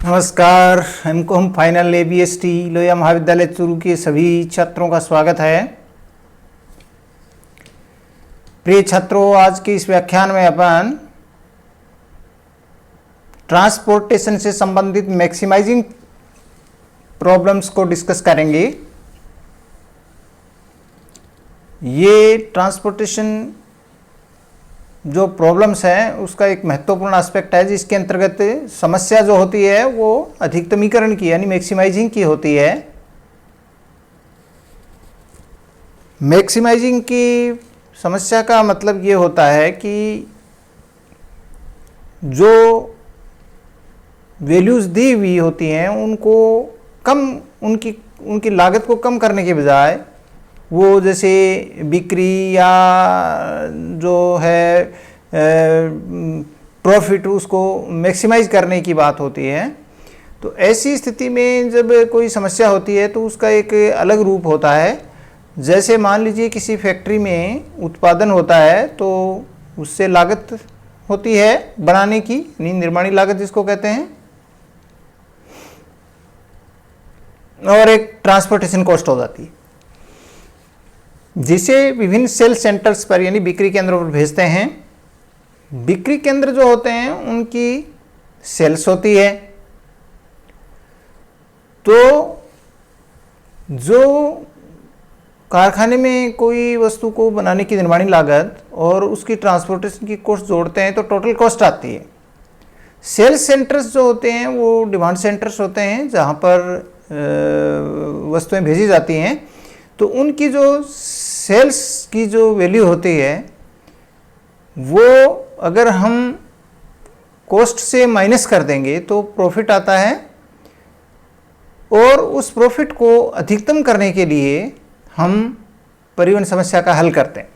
नमस्कार। MCom final ABST Lohia महाविद्यालय चूरू के सभी छात्रों का स्वागत है। प्रिय छात्रों, आज के इस व्याख्यान में अपन ट्रांसपोर्टेशन से संबंधित मैक्सिमाइजिंग प्रॉब्लम्स को डिस्कस करेंगे। ये ट्रांसपोर्टेशन जो प्रॉब्लम्स हैं उसका एक महत्वपूर्ण एस्पेक्ट है, जिसके अंतर्गत समस्या जो होती है वो अधिकतमीकरण की यानी मैक्सिमाइजिंग की होती है। मैक्सिमाइजिंग की समस्या का मतलब ये होता है कि जो वैल्यूज़ दी हुई होती हैं उनको उनकी लागत को कम करने के बजाय वो जैसे बिक्री या जो है प्रॉफिट उसको मैक्सिमाइज करने की बात होती है। तो ऐसी स्थिति में जब कोई समस्या होती है तो उसका एक अलग रूप होता है। जैसे मान लीजिए किसी फैक्ट्री में उत्पादन होता है तो उससे लागत होती है बनाने की, यानी निर्माणी लागत जिसको कहते हैं, और एक ट्रांसपोर्टेशन कॉस्ट हो जाती है जिसे विभिन्न सेल सेंटर्स पर यानी बिक्री केंद्रों पर भेजते हैं। बिक्री केंद्र जो होते हैं उनकी सेल्स होती है। तो जो कारखाने में कोई वस्तु को बनाने की निर्माणी लागत और उसकी ट्रांसपोर्टेशन की कॉस्ट जोड़ते हैं तो टोटल कॉस्ट आती है। सेल सेंटर्स जो होते हैं वो डिमांड सेंटर्स होते हैं जहाँ पर वस्तुएं भेजी जाती हैं। तो उनकी जो सेल्स की जो वैल्यू होती है वो अगर हम कॉस्ट से माइनस कर देंगे तो प्रॉफिट आता है, और उस प्रॉफिट को अधिकतम करने के लिए हम परिवहन समस्या का हल करते हैं।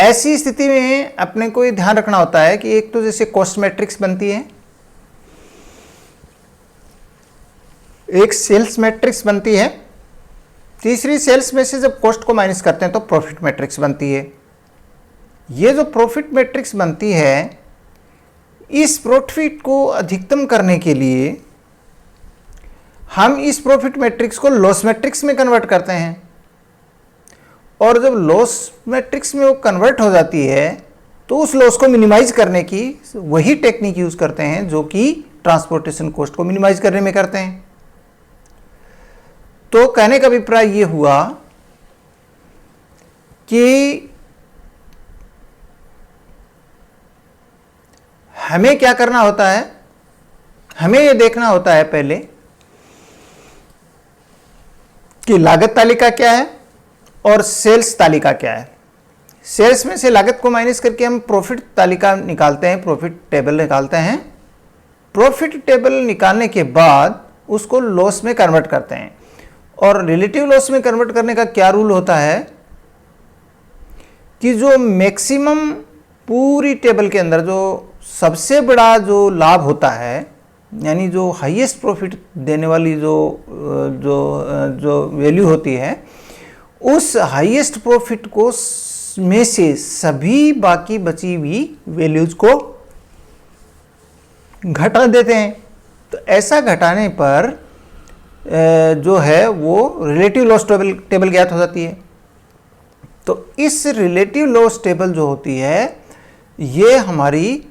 ऐसी स्थिति में अपने को ये ध्यान रखना होता है कि एक तो जैसे कॉस्ट मैट्रिक्स बनती है, एक सेल्स मैट्रिक्स बनती है, तीसरी सेल्स में से जब कॉस्ट को माइनस करते हैं तो प्रॉफिट मैट्रिक्स बनती है। ये जो प्रॉफिट मैट्रिक्स बनती है, इस प्रॉफिट को अधिकतम करने के लिए हम इस प्रॉफिट मैट्रिक्स को लॉस मैट्रिक्स में कन्वर्ट करते हैं, और जब लॉस मैट्रिक्स में वो कन्वर्ट हो जाती है तो उस लॉस को मिनिमाइज करने की वही टेक्निक यूज करते हैं जो कि ट्रांसपोर्टेशन कॉस्ट को मिनिमाइज करने में करते हैं। तो कहने का अभिप्राय ये हुआ कि हमें क्या करना होता है, हमें ये देखना होता है पहले कि लागत तालिका क्या है और सेल्स तालिका क्या है। सेल्स में से लागत को माइनस करके हम प्रॉफिट तालिका निकालते हैं, प्रॉफिट टेबल निकालते हैं। प्रॉफिट टेबल निकालने के बाद उसको लॉस में कन्वर्ट करते हैं, और रिलेटिव लॉस में कन्वर्ट करने का क्या रूल होता है कि जो मैक्सिमम पूरी टेबल के अंदर जो सबसे बड़ा जो लाभ होता है, यानी जो हाईएस्ट प्रॉफिट देने वाली जो वैल्यू होती है, उस हाईएस्ट प्रॉफिट को में से सभी बाकी बची हुई वैल्यूज को घटा देते हैं। तो ऐसा घटाने पर जो है वो रिलेटिव लॉस टेबल ज्ञात हो जाती है। तो इस रिलेटिव लॉस टेबल जो होती है ये हमारी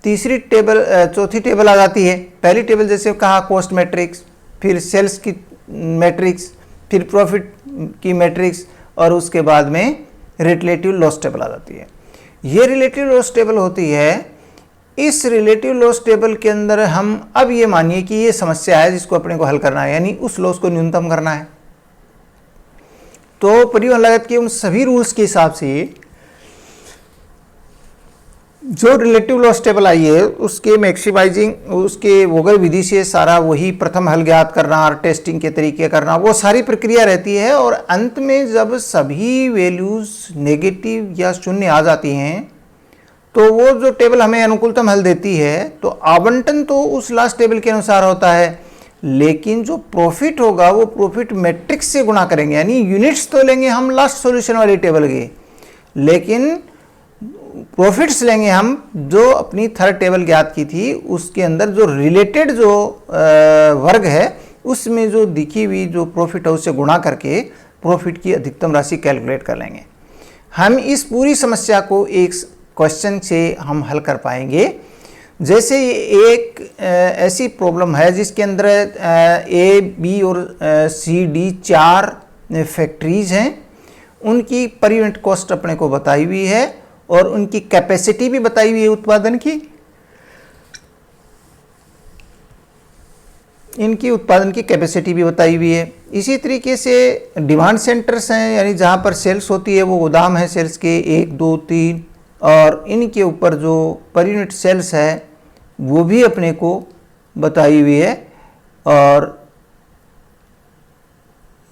चौथी टेबल आ जाती है। पहली टेबल जैसे कहा कॉस्ट मैट्रिक्स, फिर सेल्स की मैट्रिक्स, फिर प्रॉफिट की मैट्रिक्स, और उसके बाद में रिलेटिव लॉस टेबल आ जाती है। ये रिलेटिव लॉस टेबल होती है। इस रिलेटिव लॉस टेबल के अंदर हम अब ये मानिए कि ये समस्या है जिसको अपने को हल करना है, यानी उस लॉस को न्यूनतम करना है। तो परिवहन लागत के उन सभी रूल्स के हिसाब से जो रिलेटिव लॉस टेबल आई है उसके मैक्सिमाइजिंग, उसके वोगल विधि से सारा वही प्रथम हल ज्ञात करना और टेस्टिंग के तरीके करना, वो सारी प्रक्रिया रहती है। और अंत में जब सभी वैल्यूज नेगेटिव या शून्य आ जाती हैं तो वो जो टेबल हमें अनुकूलतम हल देती है, तो आवंटन तो उस लास्ट टेबल के अनुसार होता है, लेकिन जो प्रॉफिट होगा वो प्रॉफिट मैट्रिक्स से गुणा करेंगे, यानी यूनिट्स तो लेंगे हम लास्ट सॉल्यूशन वाली टेबल के, लेकिन प्रॉफिट्स लेंगे हम, जो अपनी थर्ड टेबल ज्ञात की थी उसके अंदर जो रिलेटेड जो वर्ग है उसमें जो दिखी हुई जो प्रॉफिट है उससे गुणा करके प्रॉफिट की अधिकतम राशि कैलकुलेट कर लेंगे। हम इस पूरी समस्या को एक क्वेश्चन से हम हल कर पाएंगे। जैसे एक ऐसी प्रॉब्लम है जिसके अंदर ए, बी और सी, डी 4 फैक्ट्रीज हैं, उनकी पर यूनिट कॉस्ट अपने को बताई हुई है और उनकी कैपेसिटी भी बताई हुई है उत्पादन की। इनकी उत्पादन की कैपेसिटी भी बताई हुई है। इसी तरीके से डिमांड सेंटर्स हैं, यानी जहाँ पर सेल्स होती है वो गोदाम है सेल्स के 1, 2, 3, और इनके ऊपर जो पर यूनिट सेल्स है वो भी अपने को बताई हुई है। और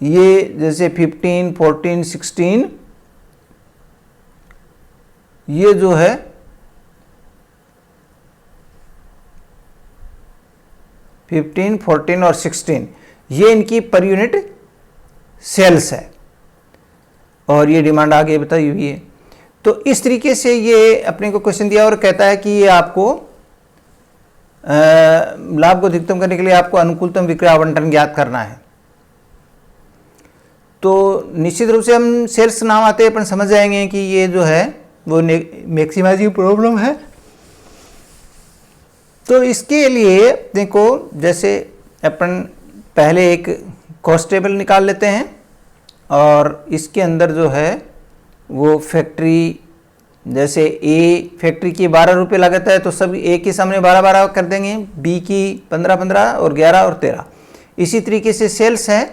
ये जैसे 15, 14, 16 ये जो है 15, 14 और 16 ये इनकी पर यूनिट सेल्स है और ये डिमांड आगे बताई हुई है। तो इस तरीके से ये अपने को क्वेश्चन दिया और कहता है कि ये आपको लाभ को अधिकतम करने के लिए आपको अनुकूलतम विक्रय आवंटन ज्ञात करना है। तो निश्चित रूप से हम सेल्स नाम आते अपन समझ जाएंगे कि ये जो है वो मैक्सिमाइजिंग प्रॉब्लम है। तो इसके लिए देखो, जैसे अपन पहले एक कॉस्ट टेबल निकाल लेते हैं और इसके अंदर जो है वो फैक्ट्री, जैसे ए फैक्ट्री की 12 रुपये लागत है तो सब ए के सामने 12 कर देंगे, बी की 15 और 11 और 13। इसी तरीके से सेल्स है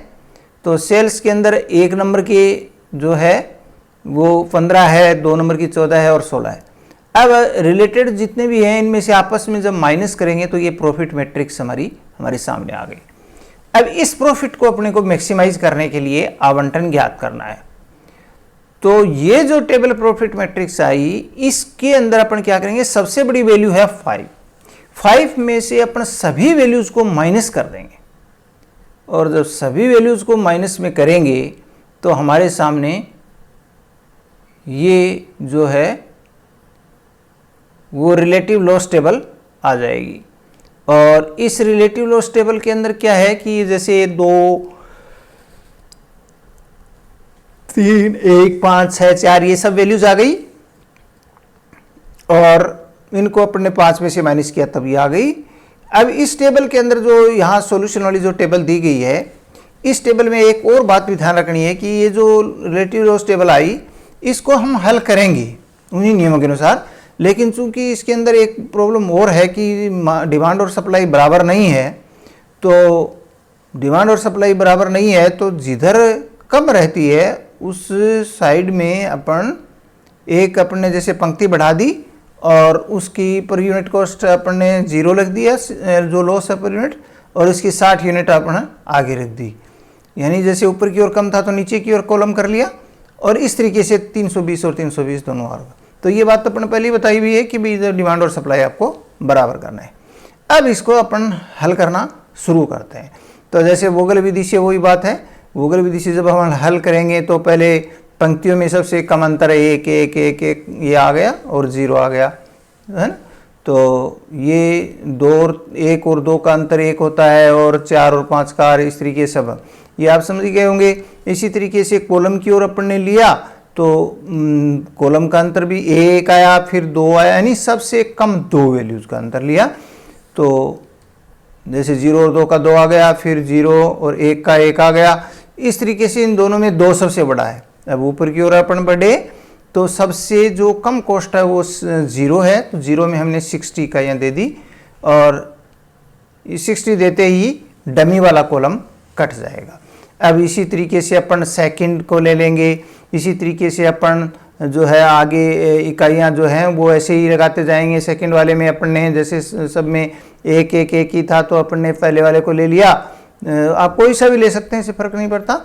तो सेल्स के अंदर 1 नंबर की जो है वो 15 है, 2 नंबर की 14 है और 16 है। अब रिलेटेड जितने भी हैं इनमें से आपस में जब माइनस करेंगे तो ये प्रॉफिट मैट्रिक्स हमारे सामने आ गई। अब इस प्रॉफिट को अपने को मैक्सिमाइज करने के लिए आवंटन ज्ञात करना है। तो ये जो टेबल प्रॉफिट मैट्रिक्स आई इसके अंदर अपन क्या करेंगे, सबसे बड़ी वैल्यू है 5 में से अपन सभी वैल्यूज को माइनस कर देंगे और जब सभी वैल्यूज को माइनस में करेंगे तो हमारे सामने ये जो है वो रिलेटिव लॉस टेबल आ जाएगी। और इस रिलेटिव लॉस टेबल के अंदर क्या है कि जैसे 2, 3, 1, 5, 6, 4 ये सब वैल्यूज आ गई और इनको अपने 5 में से माइनस किया तब ये आ गई। अब इस टेबल के अंदर जो यहाँ सॉल्यूशन वाली जो टेबल दी गई है, इस टेबल में एक और बात भी ध्यान रखनी है कि ये जो रिलेटिव लॉस टेबल आई इसको हम हल करेंगे उन्हीं नियमों के अनुसार, लेकिन चूंकि इसके अंदर एक प्रॉब्लम और है कि डिमांड और सप्लाई बराबर नहीं है। तो डिमांड और सप्लाई बराबर नहीं है तो जिधर कम रहती है उस साइड में अपन एक अपने जैसे पंक्ति बढ़ा दी और उसकी पर यूनिट कॉस्ट अपन ने 0 लिख दिया जो लॉस है पर यूनिट, और इसकी 60 यूनिट अपन आगे रख दी। यानी जैसे ऊपर की ओर कम था तो नीचे की ओर कॉलम कर लिया और इस तरीके से 320 और 320 दोनों आ गए। तो ये बात तो अपन पहले ही बताई हुई है कि भी डिमांड और सप्लाई आपको बराबर करना है। अब इसको अपन हल करना शुरू करते हैं। तो जैसे वोगल विधि से वही बात है, वोगल विधि से जब हम हल करेंगे तो पहले पंक्तियों में सबसे कम अंतर है 1, 1, 1, 1 ये आ गया और 0 आ गया, है ना। तो ये 2 और 1 और 2 का अंतर 1 होता है और 4 और 5 का इस तरीके सब ये आप समझ गए होंगे। इसी तरीके से कॉलम की ओर अपन ने लिया तो कॉलम का अंतर भी 1 आया फिर 2 आया, यानी सबसे कम 2 वैल्यूज का अंतर लिया। तो जैसे 0 और 2 का 2 आ गया, फिर 0 और 1 का 1 आ गया। इस तरीके से इन दोनों में 2 सबसे बड़ा है। अब ऊपर की ओर अपन बढ़े तो सबसे जो कम कॉस्ट है वो 0 है, तो 0 में हमने 60 का यहाँ दे दी और 60 देते ही डमी वाला कॉलम कट जाएगा। अब इसी तरीके से अपन सेकंड को ले लेंगे। इसी तरीके से अपन जो है आगे इकाइयाँ जो हैं वो ऐसे ही लगाते जाएंगे। सेकंड वाले में अपन ने जैसे सब में 1, 1, 1 ही था तो अपन ने पहले वाले को ले लिया। आप कोई सा भी ले सकते हैं, इससे फ़र्क नहीं पड़ता।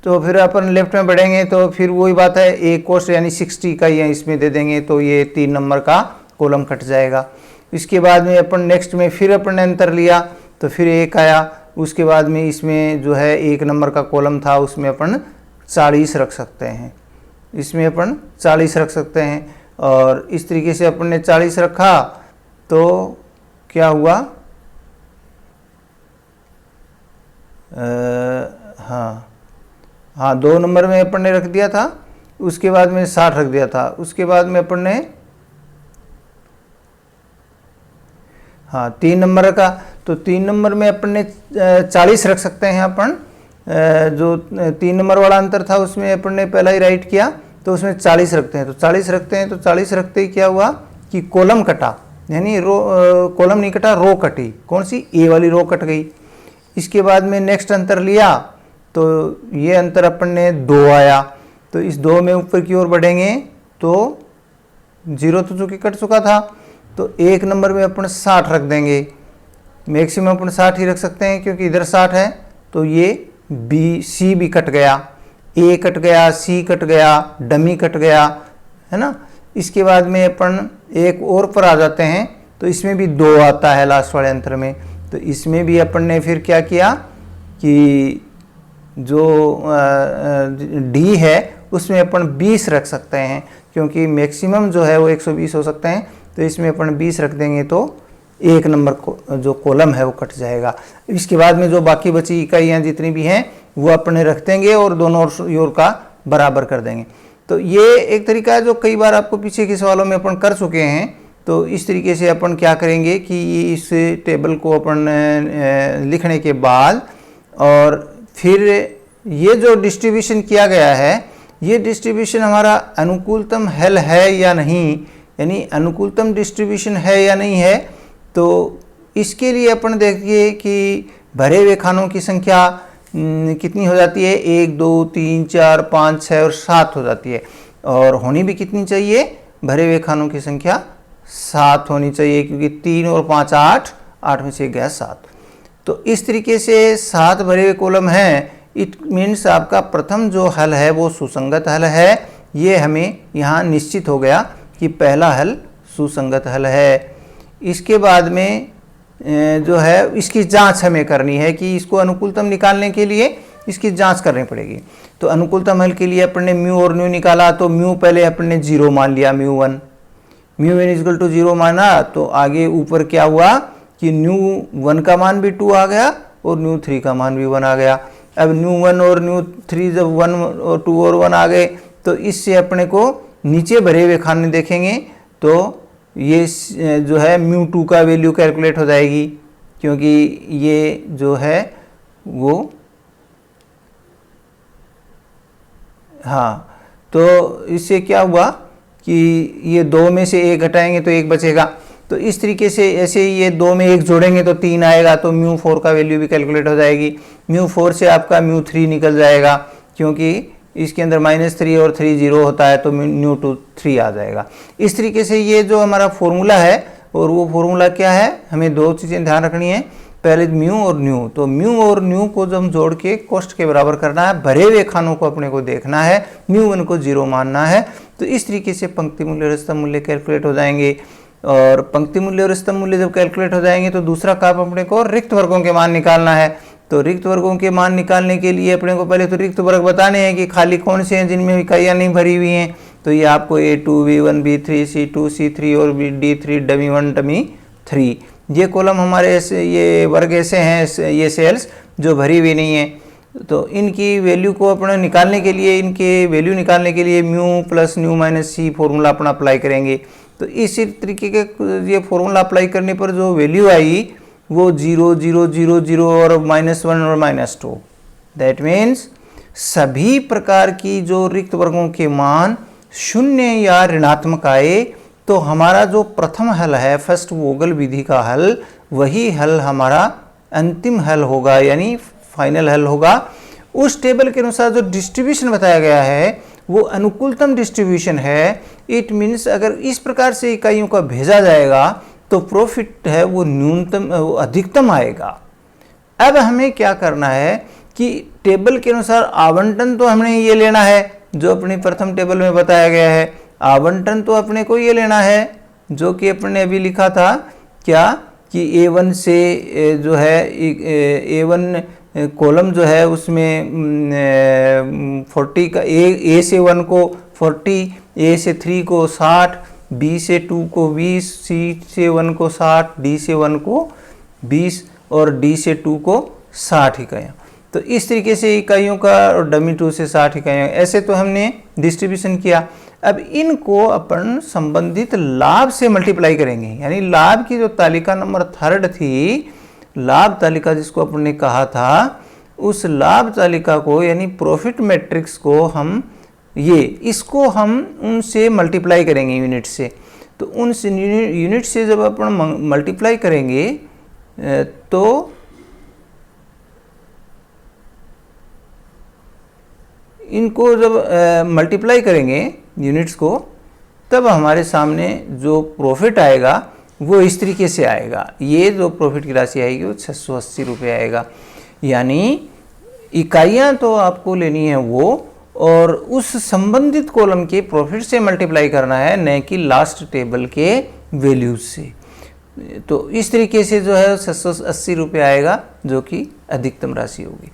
तो फिर अपन लेफ्ट में बढ़ेंगे तो फिर वही बात है, एक कॉस्ट यानी 60 का ही इसमें दे देंगे तो ये 3 नंबर का कॉलम कट जाएगा। इसके बाद में अपन नेक्स्ट में फिर अपन ने अंतर लिया तो फिर 1 आया। उसके बाद में इसमें जो है 1 नंबर का कॉलम था उसमें अपन 40 रख सकते हैं, इसमें अपन 40 रख सकते हैं। और इस तरीके से अपन ने 40 रखा तो क्या हुआ, हाँ 2 नंबर में अपन ने रख दिया था, उसके बाद में 60 रख दिया था, उसके बाद में अपन ने 3 नंबर रखा, तो 3 नंबर में अपन ने 40 रख सकते हैं अपन। जो 3 नंबर वाला अंतर था उसमें अपन ने पहला ही राइट किया, तो उसमें 40 रखते हैं, तो 40 रखते हैं, तो 40 रखते ही क्या हुआ कि कॉलम कटा, यानी रो, कॉलम नहीं कटा, रो कटी। कौन सी? ए वाली रो कट गई। इसके बाद में नेक्स्ट अंतर लिया, तो ये अंतर अपन ने 2 आया, तो इस 2 में ऊपर की ओर बढ़ेंगे तो 0 तो चूंकि कट चुका था, तो 1 नंबर में अपन 60 रख देंगे। मैक्सिमम अपन 60 ही रख सकते हैं क्योंकि इधर 60 है, तो ये बी सी भी कट गया, ए कट गया, सी कट गया, डमी कट गया, है ना। इसके बाद में अपन एक और पर आ जाते हैं, तो इसमें भी 2 आता है लास्ट वाले अंतर में, तो इसमें भी अपन ने फिर क्या किया कि जो डी है उसमें अपन 20 रख सकते हैं, क्योंकि मैक्सिमम जो है वो 120 हो सकते हैं, तो इसमें अपन 20 रख देंगे तो 1 नंबर को जो कॉलम है वो कट जाएगा। इसके बाद में जो बाकी बची इकाइयाँ जितनी भी हैं वो अपने रख देंगे और दोनों ओर का बराबर कर देंगे। तो ये एक तरीका है जो कई बार आपको पीछे के सवालों में अपन कर चुके हैं। तो इस तरीके से अपन क्या करेंगे कि इस टेबल को अपन लिखने के बाद और फिर ये जो डिस्ट्रीब्यूशन किया गया है, ये डिस्ट्रीब्यूशन हमारा अनुकूलतम हल है या नहीं, यानी अनुकूलतम डिस्ट्रीब्यूशन है या नहीं है, तो इसके लिए अपन देखिए कि भरे हुए खानों की संख्या कितनी हो जाती है, 1 2 3 4 5 6 और 7 हो जाती है, और होनी भी कितनी चाहिए, भरे हुए खानों की संख्या 7 होनी चाहिए, क्योंकि 3 और 5 8, 8 में से गया 7। तो इस तरीके से 7 भरे हुए कॉलम हैं। इट मीन्स आपका प्रथम जो हल है वो सुसंगत हल है। ये हमें यहाँ निश्चित हो गया कि पहला हल सुसंगत हल है। इसके बाद में जो है इसकी जांच हमें करनी है कि इसको अनुकूलतम निकालने के लिए इसकी जांच करनी पड़ेगी। तो अनुकूलतम हल के लिए अपन ने म्यू और न्यू निकाला, तो म्यू पहले अपन ने 0 मान लिया, म्यू1 इक्वल टू 0 माना, तो आगे ऊपर क्या हुआ कि न्यू1 का मान भी 2 आ गया और न्यू3 का मान भी 1 आ गया। अब न्यू1 और न्यू3 जब 1 और 2 और 1 आ गए, तो इससे अपने को नीचे भरे हुए खाने देखेंगे, तो ये जो है म्यू2 का वैल्यू कैलकुलेट हो जाएगी, क्योंकि ये जो है वो तो इससे क्या हुआ कि ये 2 में से 1 घटाएंगे तो 1 बचेगा। तो इस तरीके से ऐसे ही ये 2 में 1 जोड़ेंगे तो 3 आएगा, तो म्यू4 का वैल्यू भी कैलकुलेट हो जाएगी। म्यू4 से आपका म्यू3 निकल जाएगा, क्योंकि इसके अंदर -3 और 3 0 होता है, तो म्यू2 3 आ जाएगा। इस तरीके से ये जो हमारा फॉर्मूला है, और वो फॉर्मूला क्या है, हमें 2 चीज़ें ध्यान रखनी है। पहले म्यू और न्यू, तो म्यू और न्यू को जब हम जोड़ के कोष्ठ के बराबर करना है, भरे हुए खानों को अपने को देखना है, म्यू1 को 0 मानना है। तो इस तरीके से पंक्ति मूल्य और स्तंभ मूल्य कैलकुलेट हो जाएंगे। और पंक्ति मूल्य और स्तंभ मूल्य जब कैलकुलेट हो जाएंगे, तो दूसरा काम अपने को रिक्त वर्गों के मान निकालना है। तो रिक्त वर्गों के मान निकालने के लिए अपने को पहले तो रिक्त वर्ग बताने हैं कि खाली कौन से हैं जिनमें इकाइयाँ नहीं भरी हुई हैं। तो ये आपको A2 B1 B3 C2 C3 और D3 डमी 1 डमी 3, ये कॉलम हमारे ऐसे, ये वर्ग ऐसे हैं, ये सेल्स जो भरी हुई नहीं है। तो इनकी वैल्यू को अपना निकालने के लिए, इनके वैल्यू निकालने के लिए म्यू प्लस न्यू माइनस सी फॉर्मूला अपना अप्लाई करेंगे। तो इसी तरीके के ये फॉर्मूला अप्लाई करने पर जो वैल्यू आई वो 0 0 0 0 और -1 और -2। दैट मीन्स सभी प्रकार की जो रिक्त वर्गों के मान शून्य या ऋणात्मक आए, तो हमारा जो प्रथम हल है, फर्स्ट वोगल विधि का हल, वही हल हमारा अंतिम हल होगा, यानी फाइनल हल होगा। उस टेबल के अनुसार जो डिस्ट्रीब्यूशन बताया गया है वो अनुकूलतम डिस्ट्रीब्यूशन है। इट मीन्स अगर इस प्रकार से इकाइयों का भेजा जाएगा तो प्रॉफिट है वो न्यूनतम, अधिकतम आएगा। अब हमें क्या करना है कि टेबल के अनुसार आवंटन तो हमने ये लेना है जो अपनी प्रथम टेबल में बताया गया है, आवंटन तो अपने को ये लेना है जो कि अपने अभी लिखा था, क्या कि A1 से जो है A1 कॉलम जो है उसमें 40 का A से 1 को 40, ए से 3 को 60, बी से 2 को 20, सी से 1 को 60, डी से 1 को 20 और डी से 2 को 60 इकाइयाँ। तो इस तरीके से इकाइयों का, और डमी 2 से 60 इकाइयाँ, ऐसे तो हमने डिस्ट्रीब्यूशन किया। अब इनको अपन संबंधित लाभ से मल्टीप्लाई करेंगे, यानी लाभ की जो तालिका नंबर 3 थी, लाभ तालिका जिसको अपन ने कहा था, उस लाभ तालिका को यानी प्रॉफिट मैट्रिक्स को हम इसको हम उनसे मल्टीप्लाई करेंगे यूनिट से। तो उन यूनिट से जब अपन मल्टीप्लाई करेंगे तो इनको जब मल्टीप्लाई करेंगे यूनिट्स को, तब हमारे सामने जो प्रॉफिट आएगा वो इस तरीके से आएगा। ये जो प्रॉफिट की राशि आएगी वो 680 रुपये आएगा। यानी इकाइयाँ तो आपको लेनी है वो, और उस संबंधित कॉलम के प्रॉफिट से मल्टीप्लाई करना है, न कि लास्ट टेबल के वैल्यूज से। तो इस तरीके से जो है 680 रुपये आएगा, जो कि अधिकतम राशि होगी।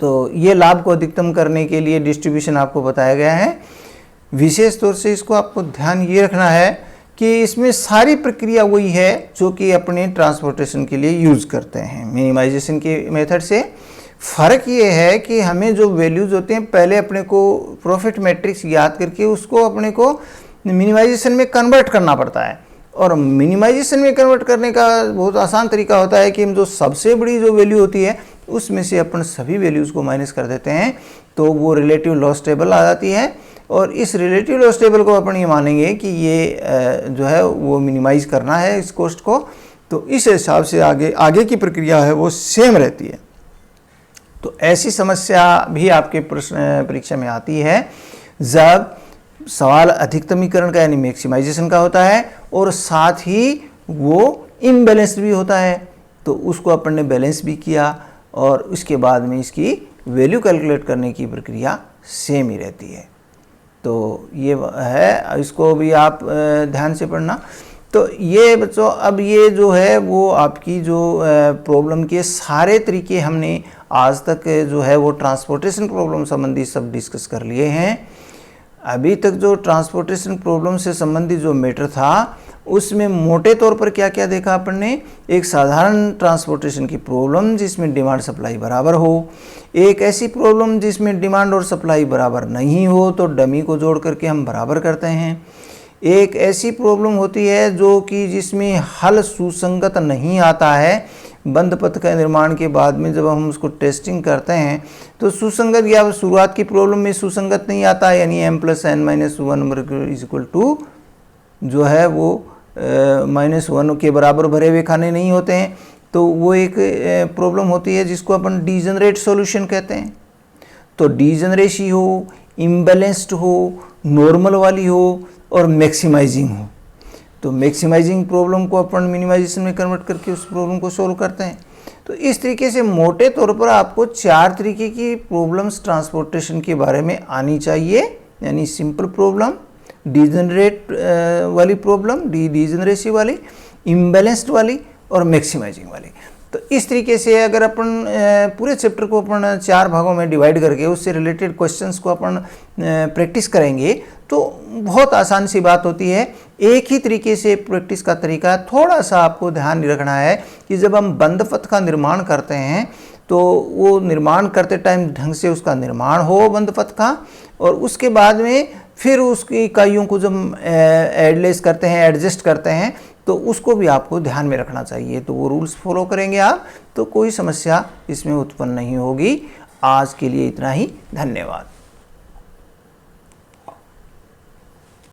तो ये लाभ को अधिकतम करने के लिए डिस्ट्रीब्यूशन आपको बताया गया है। विशेष तौर से इसको आपको ध्यान ये रखना है कि इसमें सारी प्रक्रिया वही है जो कि अपने ट्रांसपोर्टेशन के लिए यूज़ करते हैं मिनिमाइजेशन के मेथड से। फ़र्क ये है कि हमें जो वैल्यूज़ होते हैं, पहले अपने को प्रॉफिट मैट्रिक्स याद करके उसको अपने को मिनिमाइजेशन में कन्वर्ट करना पड़ता है। और मिनिमाइजेशन में कन्वर्ट करने का बहुत आसान तरीका होता है कि हम जो सबसे बड़ी जो वैल्यू होती है उसमें से अपन सभी वैल्यूज़ को माइनस कर देते हैं, तो वो रिलेटिव लॉस टेबल आ जाती है। और इस रिलेटिव लॉस टेबल को अपन ये मानेंगे कि ये जो है वो मिनिमाइज करना है इस कॉस्ट को। तो इस हिसाब से आगे की प्रक्रिया है वो सेम रहती है। तो ऐसी समस्या भी आपके प्रश्न परीक्षा में आती है जब सवाल अधिकतमीकरण का यानी मैक्सिमाइजेशन का होता है और साथ ही वो इम्बैलेंस्ड भी होता है। तो उसको अपन ने बैलेंस भी किया और उसके बाद में इसकी वैल्यू कैलकुलेट करने की प्रक्रिया सेम ही रहती है। तो ये है, इसको भी आप ध्यान से पढ़ना। तो ये बच्चों, अब ये जो है वो आपकी जो प्रॉब्लम के सारे तरीके हमने आज तक जो है वो ट्रांसपोर्टेशन प्रॉब्लम संबंधी सब डिस्कस कर लिए हैं। अभी तक जो ट्रांसपोर्टेशन प्रॉब्लम से संबंधित जो मैटर था उसमें मोटे तौर पर क्या क्या देखा अपन ने। एक साधारण ट्रांसपोर्टेशन की प्रॉब्लम जिसमें डिमांड सप्लाई बराबर हो, एक ऐसी प्रॉब्लम जिसमें डिमांड और सप्लाई बराबर नहीं हो तो डमी को जोड़ करके हम बराबर करते हैं, एक ऐसी प्रॉब्लम होती है जो कि जिसमें हल सुसंगत नहीं आता है, बंद पथ का निर्माण के बाद में जब हम उसको टेस्टिंग करते हैं तो सुसंगत या शुरुआत की प्रॉब्लम में सुसंगत नहीं आता है, यानी m+n-1 जो है वो -1 के बराबर भरे हुए खाने नहीं होते हैं। तो वो एक प्रॉब्लम होती है जिसको अपन डीजनरेट सॉल्यूशन कहते हैं। तो डीजनरेसी हो, इम्बैलेंस्ड हो, नॉर्मल वाली हो और मैक्सिमाइजिंग हो। तो मैक्सिमाइजिंग प्रॉब्लम को अपन मिनिमाइजेशन में कन्वर्ट करके उस प्रॉब्लम को सोल्व करते हैं। तो इस तरीके से मोटे तौर पर आपको 4 तरीके की प्रॉब्लम्स ट्रांसपोर्टेशन के बारे में आनी चाहिए, यानी सिंपल प्रॉब्लम, डीजनरेट वाली प्रॉब्लम, डीजनरेसी वाली, इम्बैलेंस्ड वाली और मैक्सिमाइजिंग वाली। तो इस तरीके से अगर अपन पूरे चैप्टर को अपन 4 भागों में डिवाइड करके उससे रिलेटेड क्वेश्चंस को अपन प्रैक्टिस करेंगे तो बहुत आसान सी बात होती है। एक ही तरीके से प्रैक्टिस का तरीका, थोड़ा सा आपको ध्यान रखना है कि जब हम बंद पथ का निर्माण करते हैं तो वो निर्माण करते टाइम ढंग से उसका निर्माण हो बंद पथ का, और उसके बाद में फिर उसकी इकाइयों को जब एडलेस करते हैं, एडजस्ट करते हैं, तो उसको भी आपको ध्यान में रखना चाहिए। तो वो रूल्स फॉलो करेंगे आप तो कोई समस्या इसमें उत्पन्न नहीं होगी। आज के लिए इतना ही, धन्यवाद।